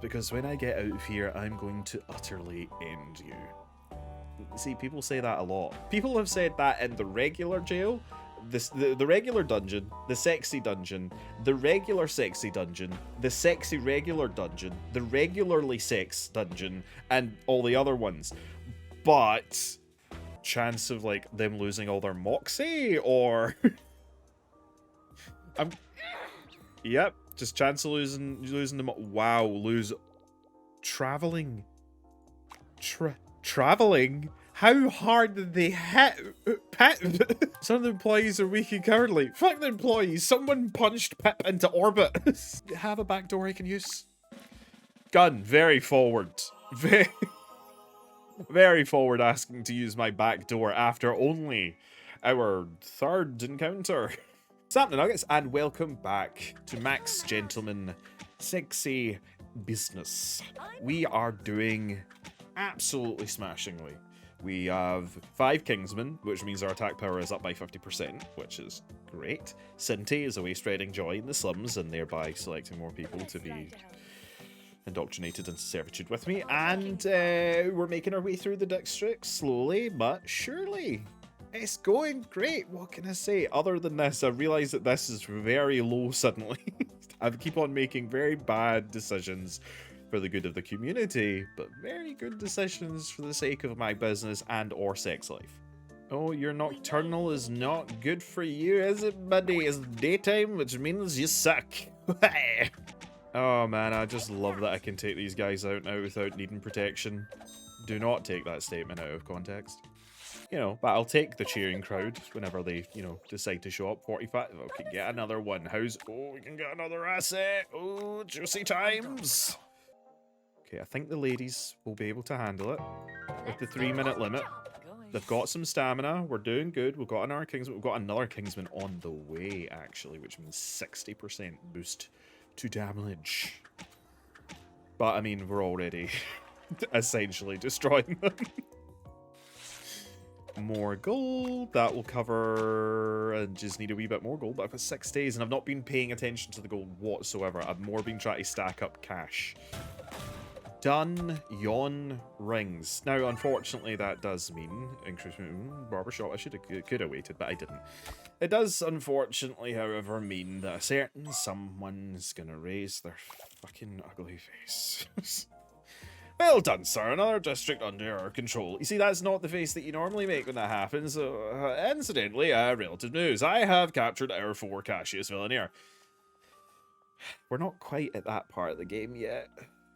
because when I get out of here, I'm going to utterly end you. See, people say that a lot. People have said that in the regular jail, the regular dungeon, the sexy dungeon, the regular sexy dungeon, the sexy regular dungeon, the regularly sex dungeon, and all the other ones. But chance of like them losing all their moxie, or yep, just chance of losing them. Wow, lose traveling. Traveling? How hard did they hit Pip? Some of the employees are weak and cowardly. Fuck the employees. Someone punched Pip into orbit. Have a back door I can use. Gun, very forward. Very forward asking to use my back door after only our third encounter. What's happening, Nuggets? And welcome back to Max Gentleman Sexy Business. We are doing absolutely smashingly. We have 5 Kingsmen, which means our attack power is up by 50%, which is great. Cinti is away spreading joy in the slums and thereby selecting more people to be indoctrinated into servitude with me. And we're making our way through the district slowly but surely. It's going great. What can I say? Other than this, I realize that this is very low suddenly. I keep on making very bad decisions for the good of the community, but very good decisions for the sake of my business and or sex life. Oh, your nocturnal is not good for you, is it, buddy? It's daytime, which means you suck. Oh man, I just love that I can take these guys out now without needing protection. Do not take that statement out of context. You know, but I'll take the cheering crowd whenever they, you know, decide to show up. 45. Okay, get another one. Oh, we can get another asset. Oh, juicy times. Okay, I think the ladies will be able to handle it with the 3-minute limit. They've got some stamina. We're doing good. We've got another Kingsman. We've got another Kingsman on the way, actually, which means 60% boost to damage. But, I mean, we're already essentially destroying them. More gold. That will cover... I just need a wee bit more gold, but I've got 6 days, and I've not been paying attention to the gold whatsoever. I've more been trying to stack up cash. Done. Yawn rings. Now, unfortunately, that does mean barbershop. I could have waited, but I didn't. It does, unfortunately, however, mean that a certain someone's gonna raise their fucking ugly face. Well done, sir. Another district under our control. You see, that's not the face that you normally make when that happens. Incidentally, relative news. I have captured our 4 Cassius Villainier. We're not quite at that part of the game yet.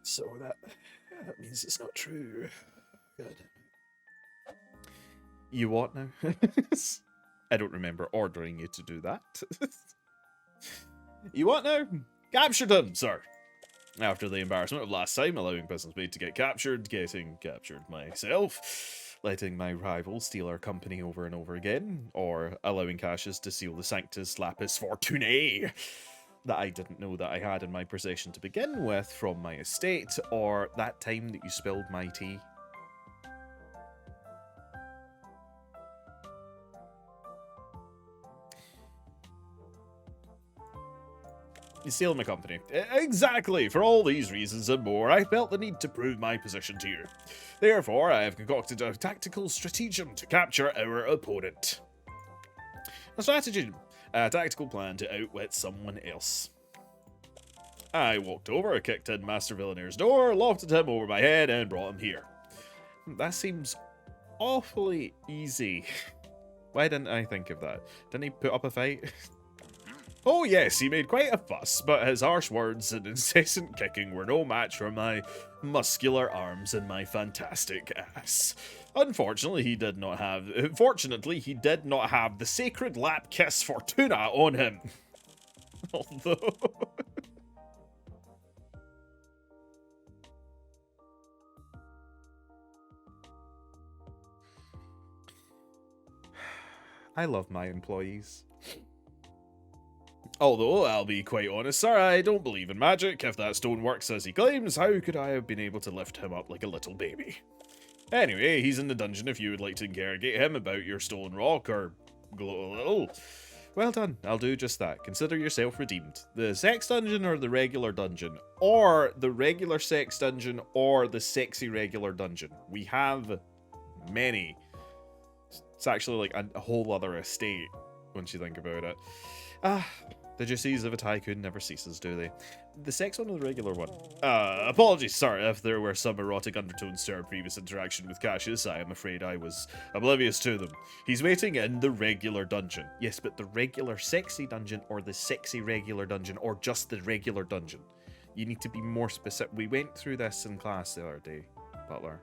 So that means it's not true. Good. You what now? I don't remember ordering you to do that. You what now? Captured him, sir. After the embarrassment of last time, allowing business made to get captured, getting captured myself, letting my rival steal our company over and over again, or allowing Cassius to steal the Sanctus Lapis Fortunae that I didn't know that I had in my possession to begin with from my estate, or that time that you spilled my tea. You steal my company. Exactly! For all these reasons and more, I felt the need to prove my position to you. Therefore, I have concocted a tactical stratagem to capture our opponent. A stratagem. A tactical plan to outwit someone else. I walked over, kicked in Master Villainier's door, lofted him over my head, and brought him here. That seems awfully easy. Why didn't I think of that? Didn't he put up a fight? Oh yes, he made quite a fuss, but his harsh words and incessant kicking were no match for my muscular arms and my fantastic ass. Unfortunately, he did not have the sacred lap kiss for Tuna on him. Although... I love my employees. Although, I'll be quite honest, sir, I don't believe in magic. If that stone works as he claims, how could I have been able to lift him up like a little baby? Anyway, he's in the dungeon if you would like to interrogate him about your stolen rock or glow a little. Well done. I'll do just that. Consider yourself redeemed. The sex dungeon or the regular dungeon? Or the regular sex dungeon or the sexy regular dungeon? We have many. It's actually like a whole other estate once you think about it. The disease of a tycoon never ceases, do they? The sex one or the regular one? Apologies, sorry if there were some erotic undertones to our previous interaction with Cassius. I am afraid I was oblivious to them. He's waiting in the regular dungeon. Yes, but the regular sexy dungeon or the sexy regular dungeon or just the regular dungeon? You need to be more specific. We went through this in class the other day, Butler.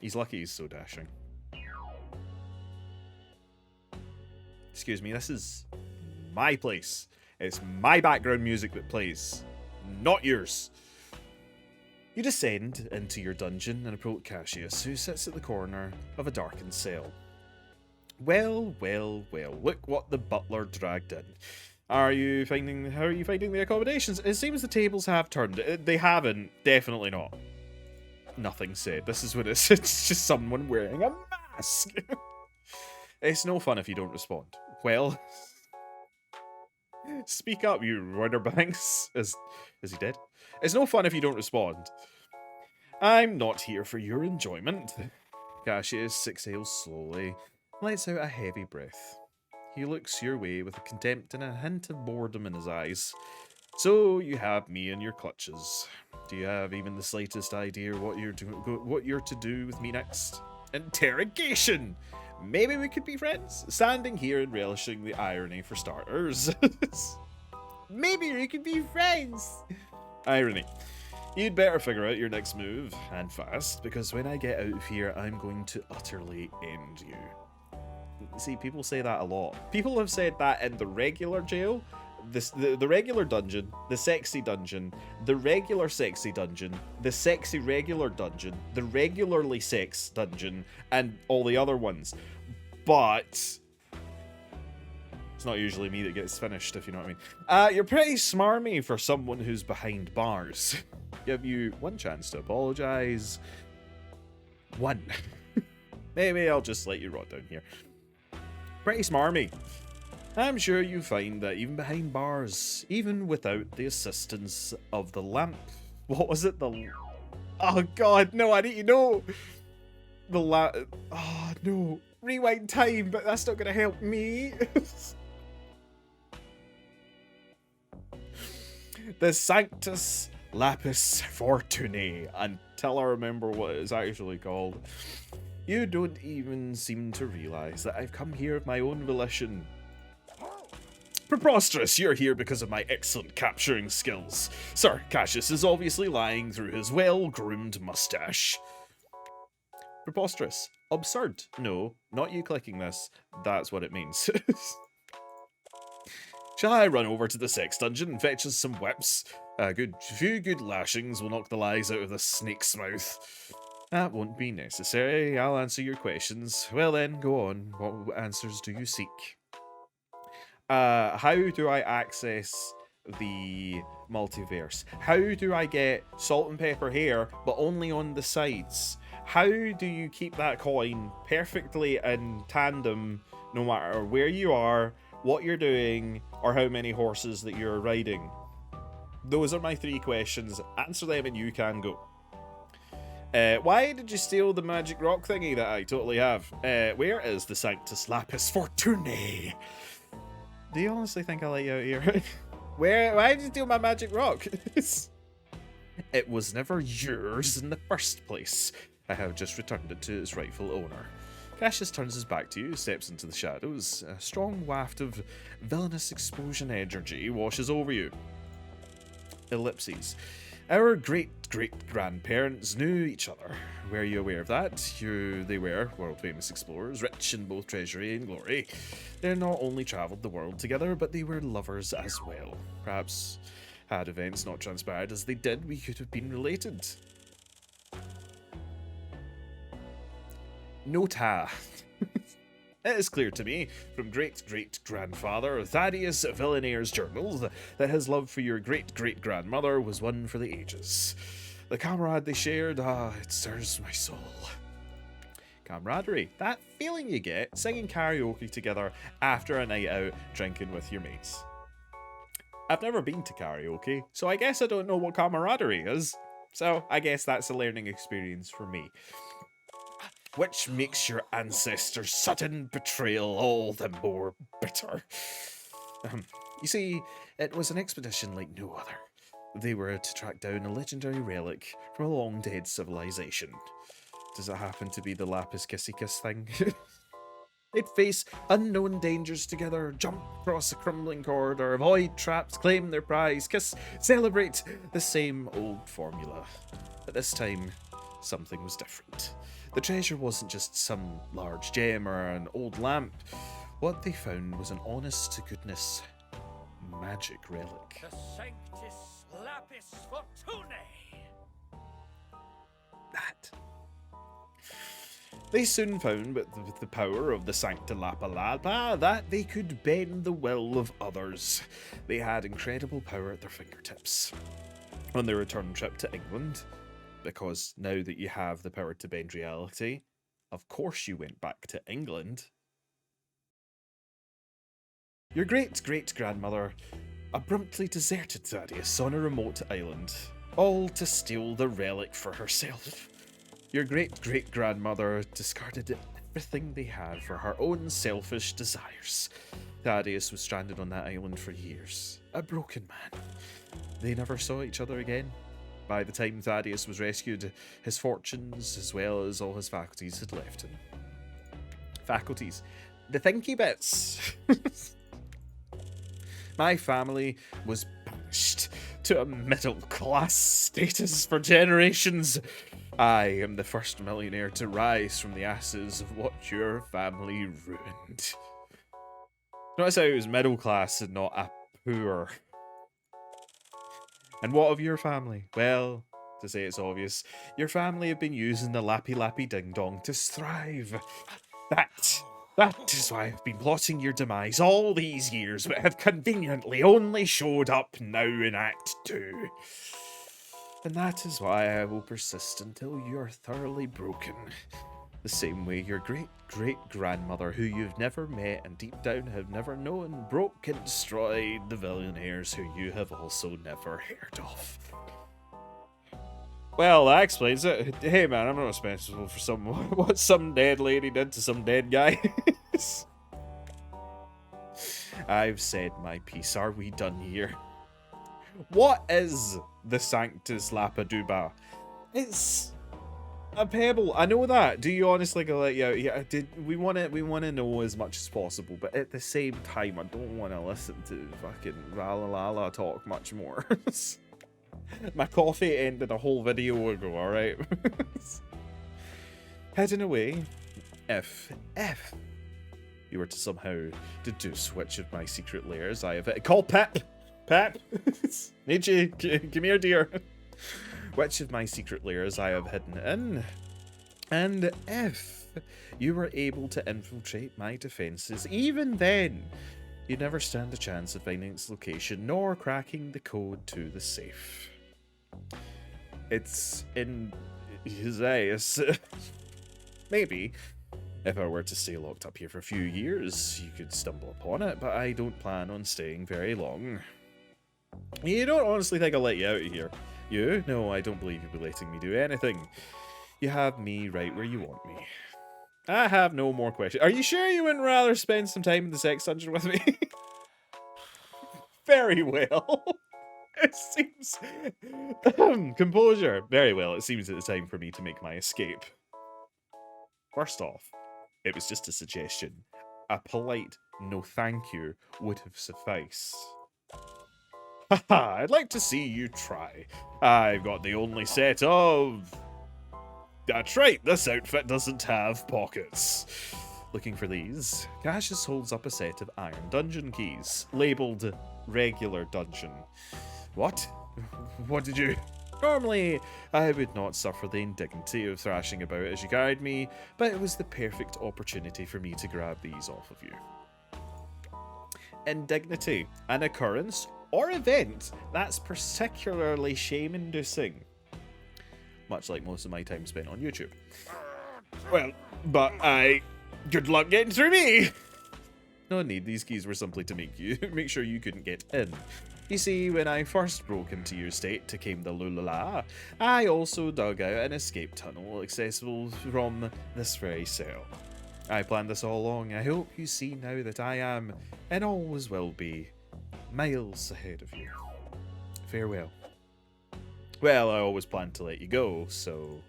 He's lucky he's so dashing. Excuse me, this is my place. It's my background music that plays, not yours. You descend into your dungeon and approach Cassius, who sits at the corner of a darkened cell. Well, well, well, look what the butler dragged in. How are you finding the accommodations? It seems the tables have turned. They haven't, definitely not. Nothing said. This is what it's just someone wearing a mask. It's no fun if you don't respond. Well, speak up, you Rudderbanks. Is he dead? It's no fun if you don't respond. I'm not here for your enjoyment. Cassius exhales slowly, lets out a heavy breath. He looks your way with contempt and a hint of boredom in his eyes. So you have me in your clutches. Do you have even the slightest idea what you're to do with me next? Interrogation! Maybe we could be friends? Standing here and relishing the irony for starters. Maybe we could be friends! Irony. You'd better figure out your next move, and fast, because when I get out of here, I'm going to utterly end you. See, people say that a lot. People have said that in the regular jail, the regular dungeon, the sexy dungeon, the regular sexy dungeon, the sexy regular dungeon, the regularly sex dungeon, and all the other ones. But it's not usually me that gets finished, if you know what I mean. You're pretty smarmy for someone who's behind bars. Give you one chance to apologize. One. Maybe I'll just let you rot down here. Pretty smarmy. I'm sure you find that even behind bars, even without the assistance of the lamp... What was it? Oh god, no, I need to know! The lamp... Oh no. Rewind time, but that's not going to help me. The Sanctus Lapis Fortunae, until I remember what it's actually called. You don't even seem to realize that I've come here of my own volition. Preposterous, you're here because of my excellent capturing skills. Sir Cassius is obviously lying through his well-groomed mustache. Preposterous. Absurd. No, not you clicking this. That's what it means. Shall I run over to the sex dungeon and fetch us some whips? A few good lashings will knock the lies out of the snake's mouth. That won't be necessary. I'll answer your questions. Well then, go on. What answers do you seek? How do I access the multiverse? How do I get salt and pepper hair, but only on the sides? How do you keep that coin perfectly in tandem, no matter where you are, what you're doing, or how many horses that you're riding? Those are my 3 questions. Answer them and you can go. Why did you steal the magic rock thingy that I totally have? Where is the Sanctus Lapis Fortunae? Do you honestly think I let you out here? Why did you steal my magic rock? It was never yours in the first place. I have just returned it to its rightful owner. Cassius turns his back to you, steps into the shadows. A strong waft of villainous explosion energy washes over you. Ellipses. Our great-great-grandparents knew each other. Were you aware of that? They were world-famous explorers, rich in both treasury and glory. They not only travelled the world together, but they were lovers as well. Perhaps, had events not transpired as they did, we could have been related. Nota. It is clear to me, from great-great-grandfather Thaddeus Villeneuve's journals, that his love for your great-great-grandmother was one for the ages. The comrade they shared, it stirs my soul. camaraderie. That feeling you get singing karaoke together after a night out drinking with your mates. I've never been to karaoke, so I guess I don't know what camaraderie is. So I guess that's a learning experience for me. Which makes your ancestors' sudden betrayal all the more bitter. You see, it was an expedition like no other. They were to track down a legendary relic from a long-dead civilization. Does it happen to be the Lapis Kissicus thing? They'd face unknown dangers together, jump across a crumbling corridor, avoid traps, claim their prize, kiss, celebrate the same old formula. But this time, something was different. The treasure wasn't just some large gem or an old lamp. What they found was an honest-to-goodness magic relic. The Sanctus Lapis Fortunae. That. They soon found, with the power of the Sancta Lapa Lapa, that they could bend the will of others. They had incredible power at their fingertips. On their return trip to England, because now that you have the power to bend reality, of course you went back to England. Your great-great-grandmother abruptly deserted Thaddeus on a remote island, all to steal the relic for herself. Your great-great-grandmother discarded everything they had for her own selfish desires. Thaddeus was stranded on that island for years, a broken man. They never saw each other again. By the time Thaddeus was rescued, his fortunes, as well as all his faculties, had left him. Faculties. The thinky bits. My family was banished to a middle-class status for generations. I am the first millionaire to rise from the ashes of what your family ruined. Notice how it was middle class and not a poor. And what of your family? Well, to say it's obvious, your family have been using the Lappy Lappy Ding Dong to thrive. That is why I've been plotting your demise all these years, but have conveniently only showed up now in Act 2. And that is why I will persist until you are thoroughly broken. The same way your great-great-grandmother, who you've never met and deep down have never known, broke and destroyed the billionaires who you have also never heard of. Well, that explains it. Hey man, I'm not responsible for what some dead lady did to some dead guy. I've said my piece. Are we done here? What is the Sanctus Lapaduba? It's a pebble. I know that. Do you honestly go like, yeah? We want to know as much as possible, but at the same time, I don't want to listen to fucking Valalala talk much more. My coffee ended a whole video ago. All right. Heading away. If you were to somehow deduce which of my secret lairs I have call Pep. Need you. Come here, dear. Which of my secret lairs I have hidden in. And if you were able to infiltrate my defenses, even then, you'd never stand a chance of finding its location, nor cracking the code to the safe. It's in his eyes. Maybe, if I were to stay locked up here for a few years, you could stumble upon it, but I don't plan on staying very long. You don't honestly think I'll let you out of here? You? No, I don't believe you'll be letting me do anything. You have me right where you want me. I have no more questions. Are you sure you wouldn't rather spend some time in the sex dungeon with me? Very well. It seems... Composure. Very well, it seems it's time for me to make my escape. First off, it was just a suggestion. A polite no thank you would have sufficed. Haha, I'd like to see you try. I've got the only set of... That's right, this outfit doesn't have pockets. Looking for these? Cassius holds up a set of iron dungeon keys, labelled regular dungeon. What? What did you... Normally, I would not suffer the indignity of thrashing about as you guide me, but it was the perfect opportunity for me to grab these off of you. Indignity, an occurrence or event that's particularly shame-inducing. Much like most of my time spent on YouTube. Well, but good luck getting through me! No need, these keys were simply to make sure you couldn't get in. You see, when I first broke into your state to claim the Lulala, I also dug out an escape tunnel accessible from this very cell. I planned this all along. I hope you see now that I am, and always will be, miles ahead of you. Farewell. Well, I always planned to let you go, so...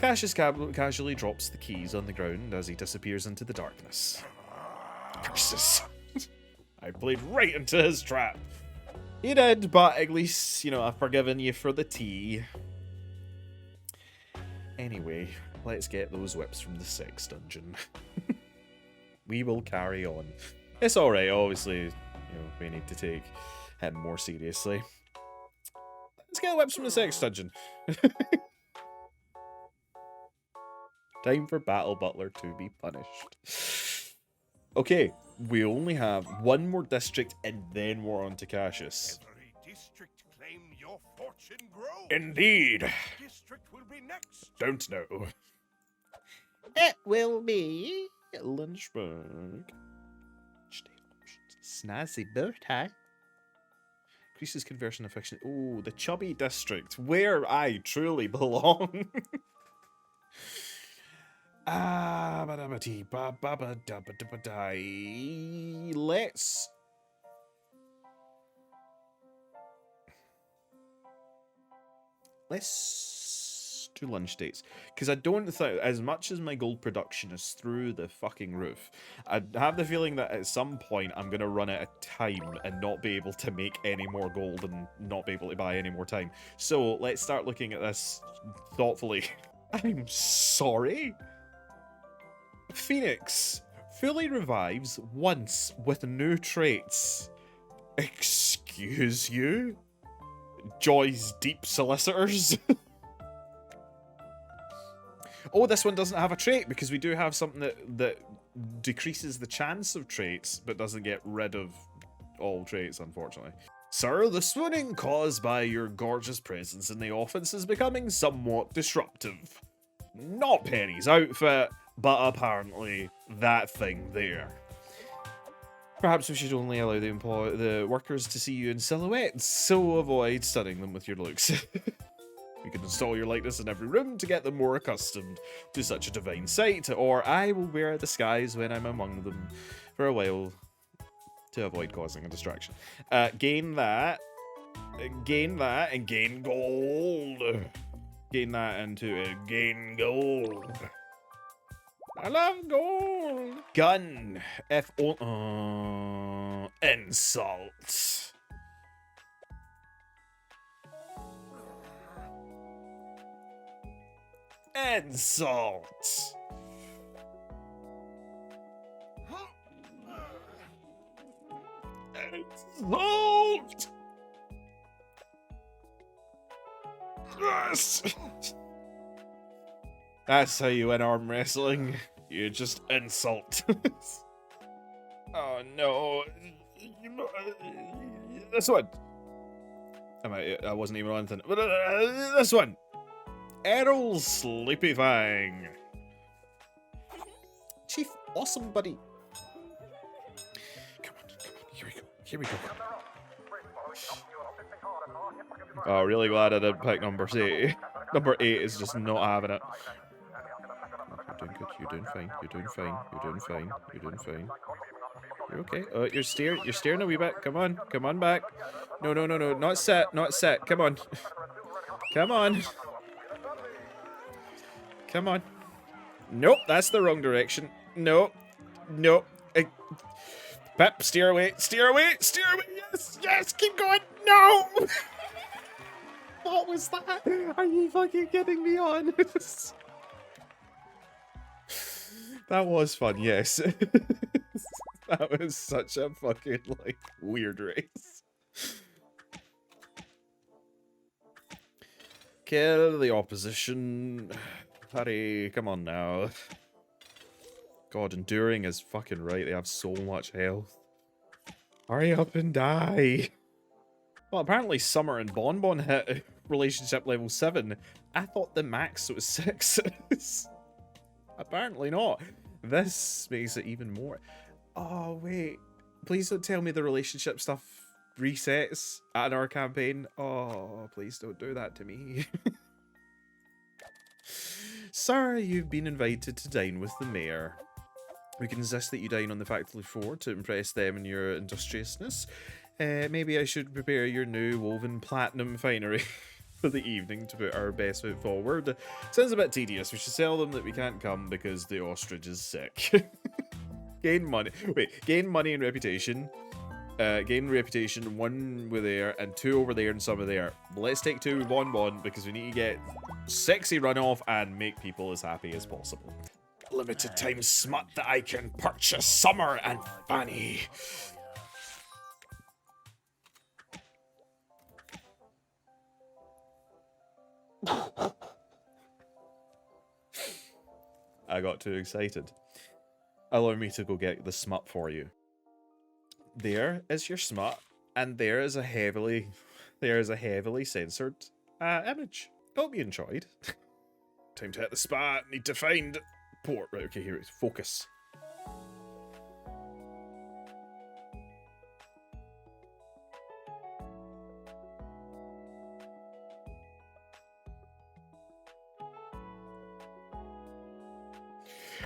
Cassius casually drops the keys on the ground as he disappears into the darkness. Curses. I played right into his trap. You did, but at least, you know, I've forgiven you for the tea. Anyway, let's get those whips from the sex dungeon. We will carry on. It's alright, obviously, you know, we need to take him more seriously. Let's get the whips from the sex dungeon. Time for Battle Butler to be punished. Okay, we only have one more district and then we're on to Cassius. Every district claim your fortune grows. Indeed. District will be next. Don't know. It will be Lynchburg. snazzy bow tie. Increases conversion affection. Oh, the chubby district, where I truly belong. Let's do lunch dates, because I don't think, as much as my gold production is through the fucking roof, I have the feeling that at some point I'm gonna run out of time and not be able to make any more gold and not be able to buy any more time. So let's start looking at this thoughtfully. I'm sorry. Phoenix fully revives once with new traits. Excuse you? Joy's Deep Solicitors? Oh, this one doesn't have a trait because we do have something that decreases the chance of traits but doesn't get rid of all traits, unfortunately. Sir, the swooning caused by your gorgeous presence in the office is becoming somewhat disruptive. Not Penny's outfit, but apparently that thing there. Perhaps we should only allow the workers to see you in silhouette, so avoid stunning them with your looks. You can install your likeness in every room to get them more accustomed to such a divine sight, or I will wear a disguise when I'm among them for a while to avoid causing a distraction. Gain that, and gain gold. Gain that into it. Gain gold. I love gold. Gun. Insult. Insult. Insult. Yes. That's how you win arm wrestling. You just insult. Oh no. This one. I wasn't even on anything. This one. Errol's Sleepy Fang. Chief, awesome buddy. Come on. Here we go. Oh, really glad I didn't pick number 8. Number 8 is just not having it. You're doing good. You're doing fine. You're okay. You're steering a wee bit. Come on back. No. Not set. Come on. Come on. Nope, that's the wrong direction. Nope. Pep, steer away. Yes, keep going. No! What was that? Are you fucking kidding me on? That was fun, yes. That was such a fucking, like, weird race. Kill the opposition. Hurry, come on now. God, enduring is fucking right. They have so much health. Hurry up and die. Well, apparently Summer and Bonbon hit relationship level 7. I thought the max was 6. Apparently not. This makes it even more. Oh, wait. Please don't tell me the relationship stuff resets at our campaign. Oh, please don't do that to me. Sir, you've been invited to dine with the mayor. We can insist that you dine on the factory floor to impress them in your industriousness. Maybe I should prepare your new woven platinum finery for the evening to put our best foot forward. Sounds a bit tedious. We should tell them that we can't come because the ostrich is sick. Gain money. Wait, gain money and reputation. Gain reputation 1 with air and 2 over there and some of there. Let's take 2 1 because we need to get sexy runoff and make people as happy as possible. Limited time smut that I can purchase Summer and Fanny. I got too excited. Allow me to go get the smut for you. There is your smut, and there is a heavily censored image. Hope you enjoyed. Time to hit the spot. Need to find port. Right, okay, here it is. Focus.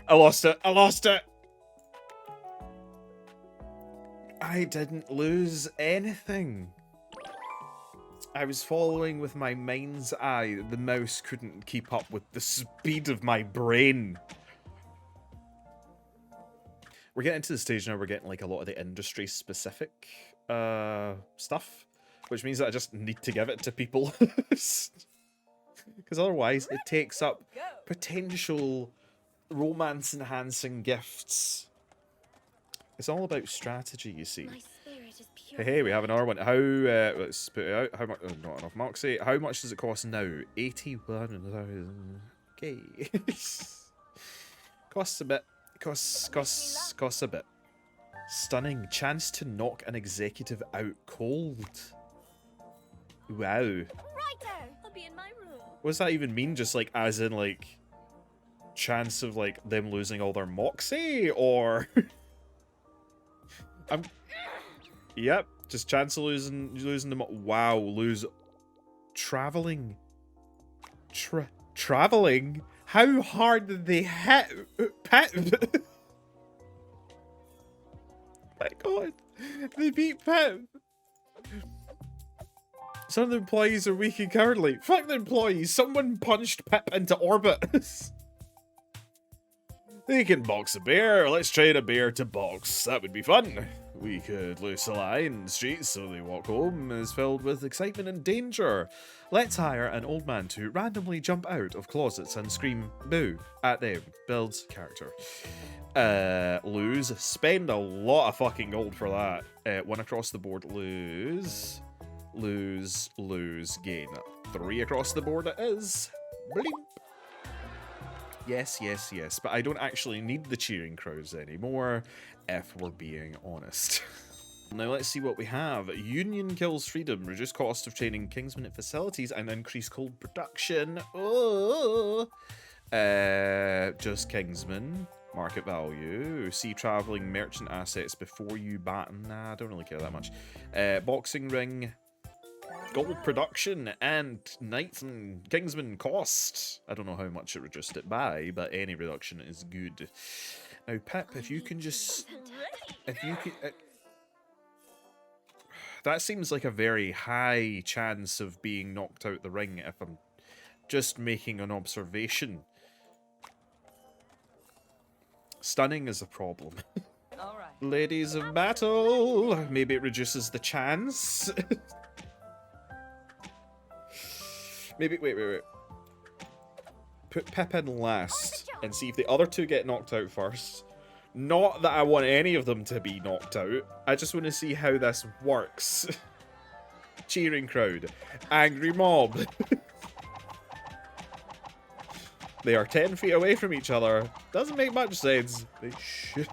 I lost it. I lost it. I didn't lose anything. I was following with my mind's eye. The mouse couldn't keep up with the speed of my brain. We're getting to the stage now we're getting like a lot of the industry specific stuff, which means that I just need to give it to people. Because otherwise it takes up potential romance enhancing gifts. It's all about strategy, you see. Hey, we have an R1. How, let's put it out. How much? Oh, not enough Moxie. How much does it cost now? 81,000. Okay. Costs a bit. Costs a bit. Stunning. Chance to knock an executive out cold. Wow. Righto. I'll be in my room. What does that even mean? Just like, as in like, chance of like them losing all their Moxie, or? Yep, just chance of losing them. Wow, lose traveling. Traveling? How hard did they hit Pep? My god, they beat Pep. Some of the employees are weak and cowardly. Fuck the employees, someone punched Pep into orbit. They can box a bear. Let's train a bear to box. That would be fun. We could loose a lie in the streets so they walk home is filled with excitement and danger. Let's hire an old man to randomly jump out of closets and scream boo at them. Builds character. Lose. Spend a lot of fucking gold for that. 1 across the board. Lose. Lose. Lose. Gain. 3 across the board it is. Blimp. Yes, yes, yes, but I don't actually need the cheering crowds anymore, if we're being honest. Now let's see what we have. Union kills freedom, reduce cost of training Kingsmen at facilities, and increase cold production. Oh, just Kingsmen. Market value. See traveling merchant assets before you batten. Nah, I don't really care that much. Boxing ring. Gold production and Knights and Kingsman cost. I don't know how much it reduced it by, but any reduction is good. Now, Pip, if you can just... If you can... that seems like a very high chance of being knocked out the ring if I'm just making an observation. Stunning is a problem. All right. Ladies of battle. Maybe it reduces the chance. Maybe, wait. Put Pip in last and see if the other 2 get knocked out first. Not that I want any of them to be knocked out. I just want to see how this works. Cheering crowd. Angry mob. They are 10 feet away from each other. Doesn't make much sense. They should.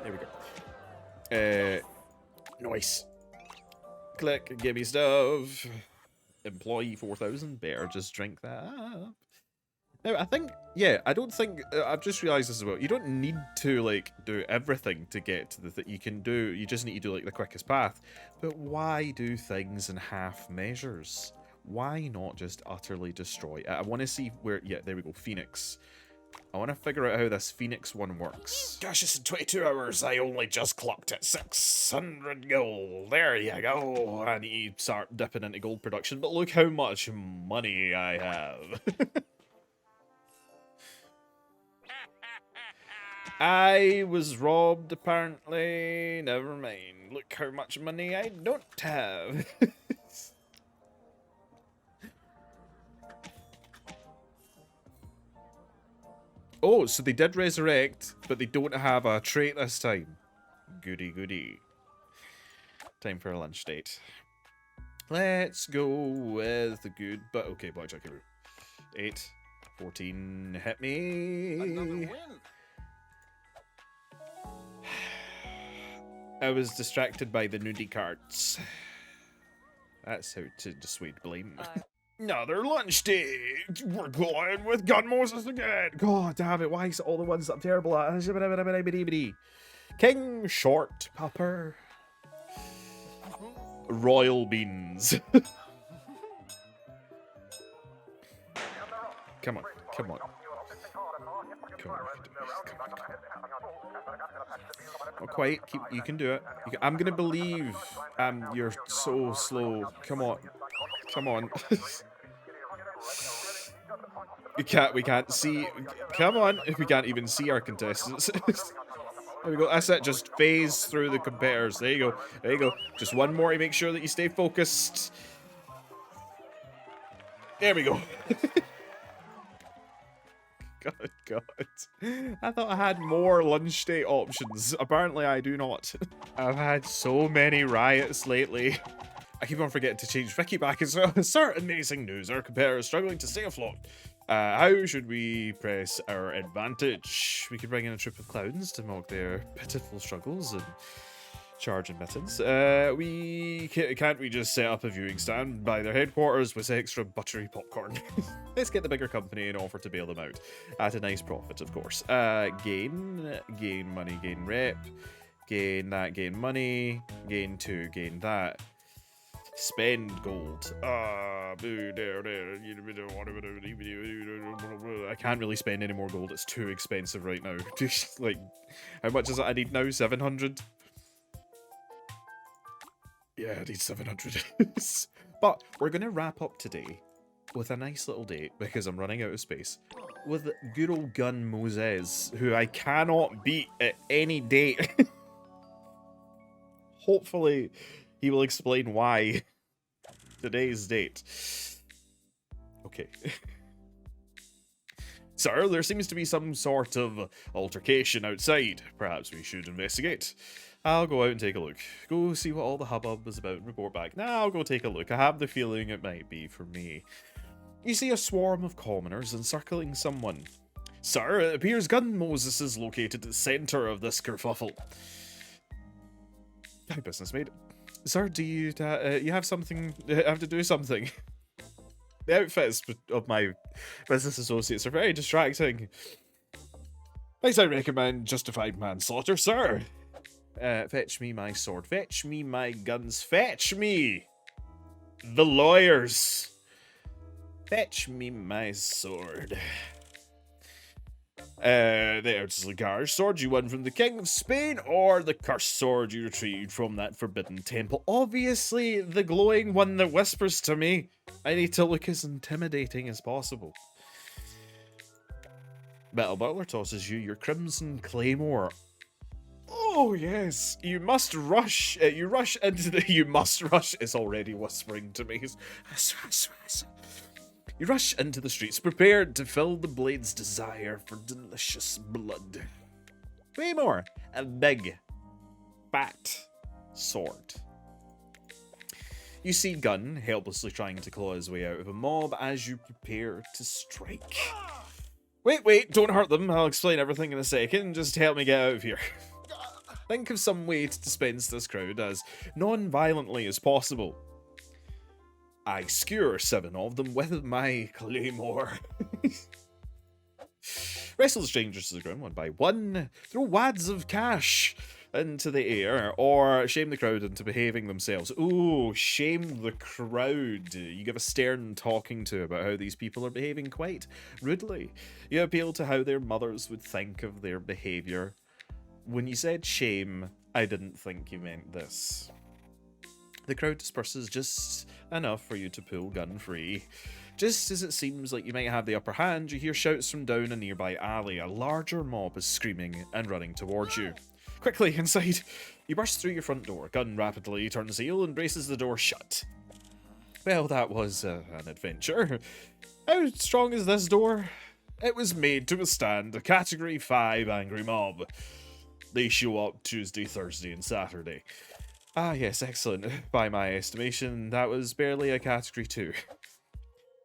There we go. Nice. Click, give me stuff. employee 4000. Better just drink that up. Now, I think, yeah, I don't think, I've just realised this as well, you don't need to, like, do everything to get to the thing. You just need to do, like, the quickest path. But why do things in half measures? Why not just utterly destroy it? I want to see where, yeah, there we go, Phoenix. I want to figure out how this Phoenix one works. Gosh, it's in 22 hours, I only just clocked at 600 gold. There you go. I need to start dipping into gold production, but look how much money I have. I was robbed, apparently. Never mind. Look how much money I don't have. Oh, so they did resurrect, but they don't have a trait this time. Goody goody. Time for a lunch date. Let's go with the good, but okay, blackjack. 8, 14, hit me. Another win. I was distracted by the nudie cards. That's how to dissuade blame. Another lunch date. We're going with Gun Moses again. God damn it! Why is it all the ones that I'm terrible at? King Short Pepper. Royal beans. Come on, come on. Come on. Not quite. You can do it. I'm gonna believe. You're so slow. Come on. Come on. We can't see. Come on. We can't even see our contestants. There we go. That's it. Just phase through the competitors. There you go. There you go. Just one more to make sure that you stay focused. There we go. God. I thought I had more lunch date options. Apparently I do not. I've had so many riots lately. I keep on forgetting to change Vicky back as well. Certain amazing news. Our competitor is struggling to stay afloat. How should we press our advantage? We could bring in a troop of clowns to mock their pitiful struggles and charge admittance. Can't we just set up a viewing stand by their headquarters with extra buttery popcorn? Let's get the bigger company and offer to bail them out at a nice profit, of course. Gain money, gain rep, gain that, gain money, gain 2, gain that. Spend gold. I can't really spend any more gold. It's too expensive right now. Like, how much is it I need now? 700? Yeah, I need 700. But we're going to wrap up today with a nice little date, because I'm running out of space, with good old Gun Moses, who I cannot beat at any date. Hopefully, he will explain why today's date. Okay. Sir, there seems to be some sort of altercation outside. Perhaps we should investigate. I'll go out and take a look. Go see what all the hubbub is about and report back. Now I'll go take a look. I have the feeling it might be for me. You see a swarm of commoners encircling someone. Sir, it appears Gun Moses is located at the centre of this kerfuffle. Hi, business mate. Sir, do you have something? Have to do something? The outfits of my business associates are very distracting. Might I recommend justified manslaughter, sir? Fetch me my sword. Fetch me my guns. Fetch me the lawyers. Fetch me my sword. There's the Garge sword you won from the King of Spain, or the cursed sword you retrieved from that forbidden temple. Obviously, the glowing one that whispers to me. I need to look as intimidating as possible. Battle Butler tosses you your crimson claymore. Oh yes, you must rush. You rush into the. You must rush. It's already whispering to me. You rush into the streets, prepared to fill the blade's desire for delicious blood. Claymore, a big, fat sword. You see Gun helplessly trying to claw his way out of a mob as you prepare to strike. Wait, don't hurt them. I'll explain everything in a second. Just help me get out of here. Think of some way to dispense this crowd as non-violently as possible. I skewer 7 of them with my claymore. Wrestle strangers to the ground one by one. Throw wads of cash into the air, or shame the crowd into behaving themselves. Ooh, shame the crowd. You give a stern talking to about how these people are behaving quite rudely. You appeal to how their mothers would think of their behaviour. When you said shame, I didn't think you meant this. The crowd disperses just enough for you to pull gun free. Just as it seems like you might have the upper hand, you hear shouts from down a nearby alley. A larger mob is screaming and running towards you. Quickly, inside! You burst through your front door. Gun rapidly turns heel and braces the door shut. Well, that was an adventure. How strong is this door? It was made to withstand a Category 5 angry mob. They show up Tuesday, Thursday, and Saturday. Ah, yes, excellent. By my estimation, that was barely a Category 2.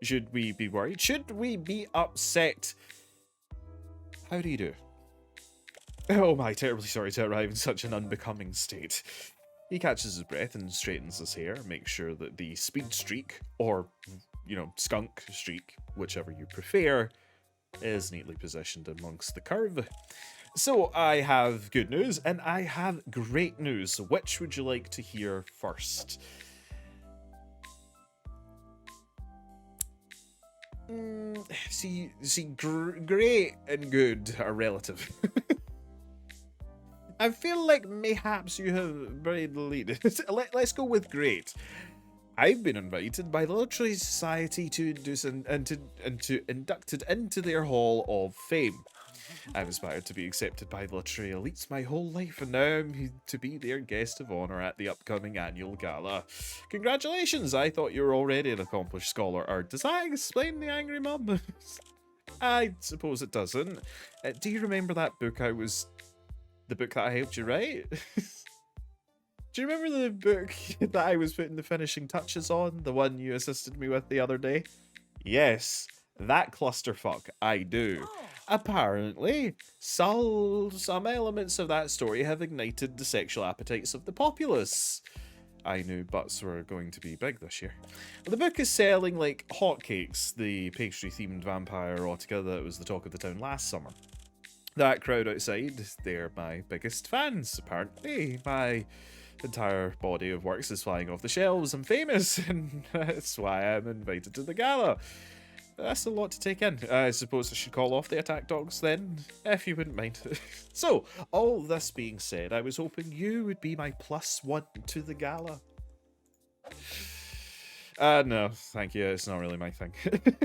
Should we be worried? Should we be upset? How do you do? Oh my, terribly sorry to arrive in such an unbecoming state. He catches his breath and straightens his hair, makes sure that the speed streak, or, you know, skunk streak, whichever you prefer, is neatly positioned amongst the curve. So I have good news and I have great news. Which would you like to hear first? Great and good are relative. I feel like mayhaps you have buried the lead. Let's go with great. I've been invited by the Literary Society to do some, and to inducted into their Hall of Fame. I've aspired to be accepted by the literary elites my whole life, and now I'm to be their guest of honour at the upcoming annual gala. Congratulations! I thought you were already an accomplished scholar. Or does that explain the angry mum? I suppose it doesn't. Do you remember that book the book that I helped you write? Do you remember the book that I was putting the finishing touches on? The one you assisted me with the other day? Yes, that clusterfuck, I do. Apparently, some elements of that story have ignited the sexual appetites of the populace. I knew butts were going to be big this year. The book is selling like hotcakes, the pastry-themed vampire erotica that was the talk of the town last summer. That crowd outside, they're my biggest fans, apparently. My entire body of works is flying off the shelves. I'm famous, and that's why I'm invited to the gala. That's a lot to take in. I suppose I should call off the attack dogs then, if you wouldn't mind. So, all this being said, I was hoping you would be my +1 to the gala. No, thank you. It's not really my thing.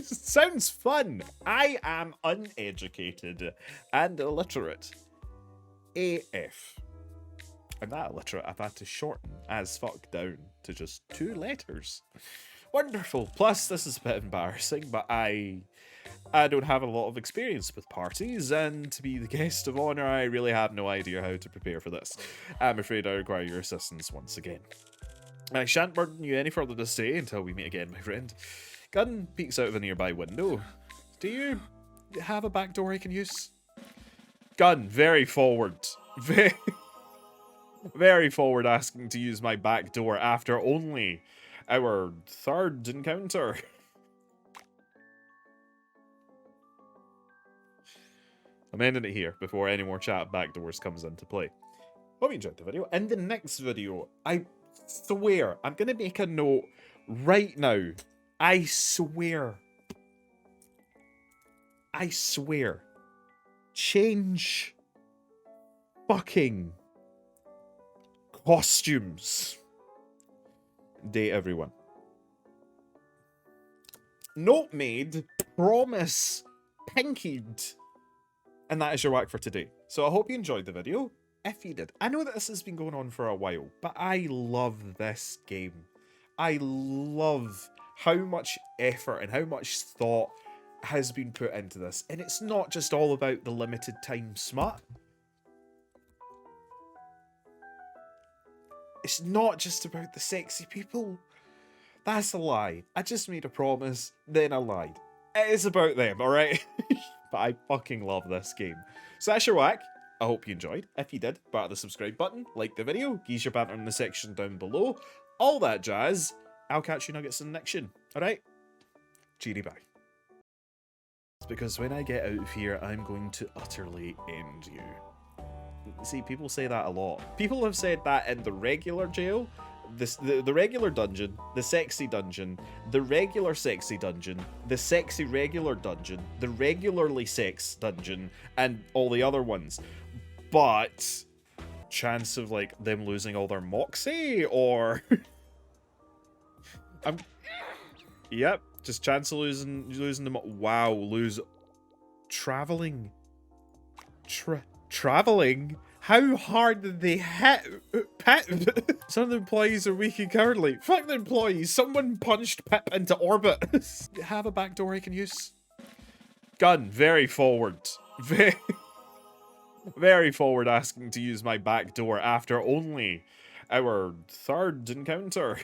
Sounds fun. I am uneducated and illiterate. AF. I'm that illiterate, I've had to shorten as fuck down to just 2 letters. Wonderful. Plus, this is a bit embarrassing, but I don't have a lot of experience with parties, and to be the guest of honour, I really have no idea how to prepare for this. I'm afraid I require your assistance once again. I shan't burden you any further to stay until we meet again, my friend. Gun peeks out of a nearby window. Do you have a back door I can use? Gun, very forward. Very forward, asking to use my back door after only our 3rd encounter. I'm ending it here before any more chat backdoors comes into play. Hope you enjoyed the video. In the next video, I swear, I'm going to make a note right now. I swear. Change fucking costumes. Day, everyone. Note made, promise pinkied. And that is your whack for today. So I hope you enjoyed the video. If you did, I know that this has been going on for a while, but I love this game. I love how much effort and how much thought has been put into this. And it's not just all about the limited time smut. It's not just about the sexy people. That's a lie. I just made a promise, then I lied. It is about them, alright? But I fucking love this game. So that's your whack. I hope you enjoyed. If you did, batter the subscribe button, like the video, geese your banter in the section down below, all that jazz, I'll catch you nuggets in the next one. Alright? Cheery bye. It's because when I get out of here, I'm going to utterly end you. See, people say that a lot. People have said that in the regular jail, the regular dungeon, the sexy dungeon, the regular sexy dungeon, the sexy regular dungeon, the regularly sex dungeon, and all the other ones. But chance of like them losing all their moxie, or yep, just chance of losing them. Wow, lose traveling. Traveling? How hard did they hit Pip? Some of the employees are weak and cowardly. Fuck the employees. Someone punched Pip into orbit. Have a back door I can use. Gun, very forward. Very forward asking to use my back door after only our third encounter.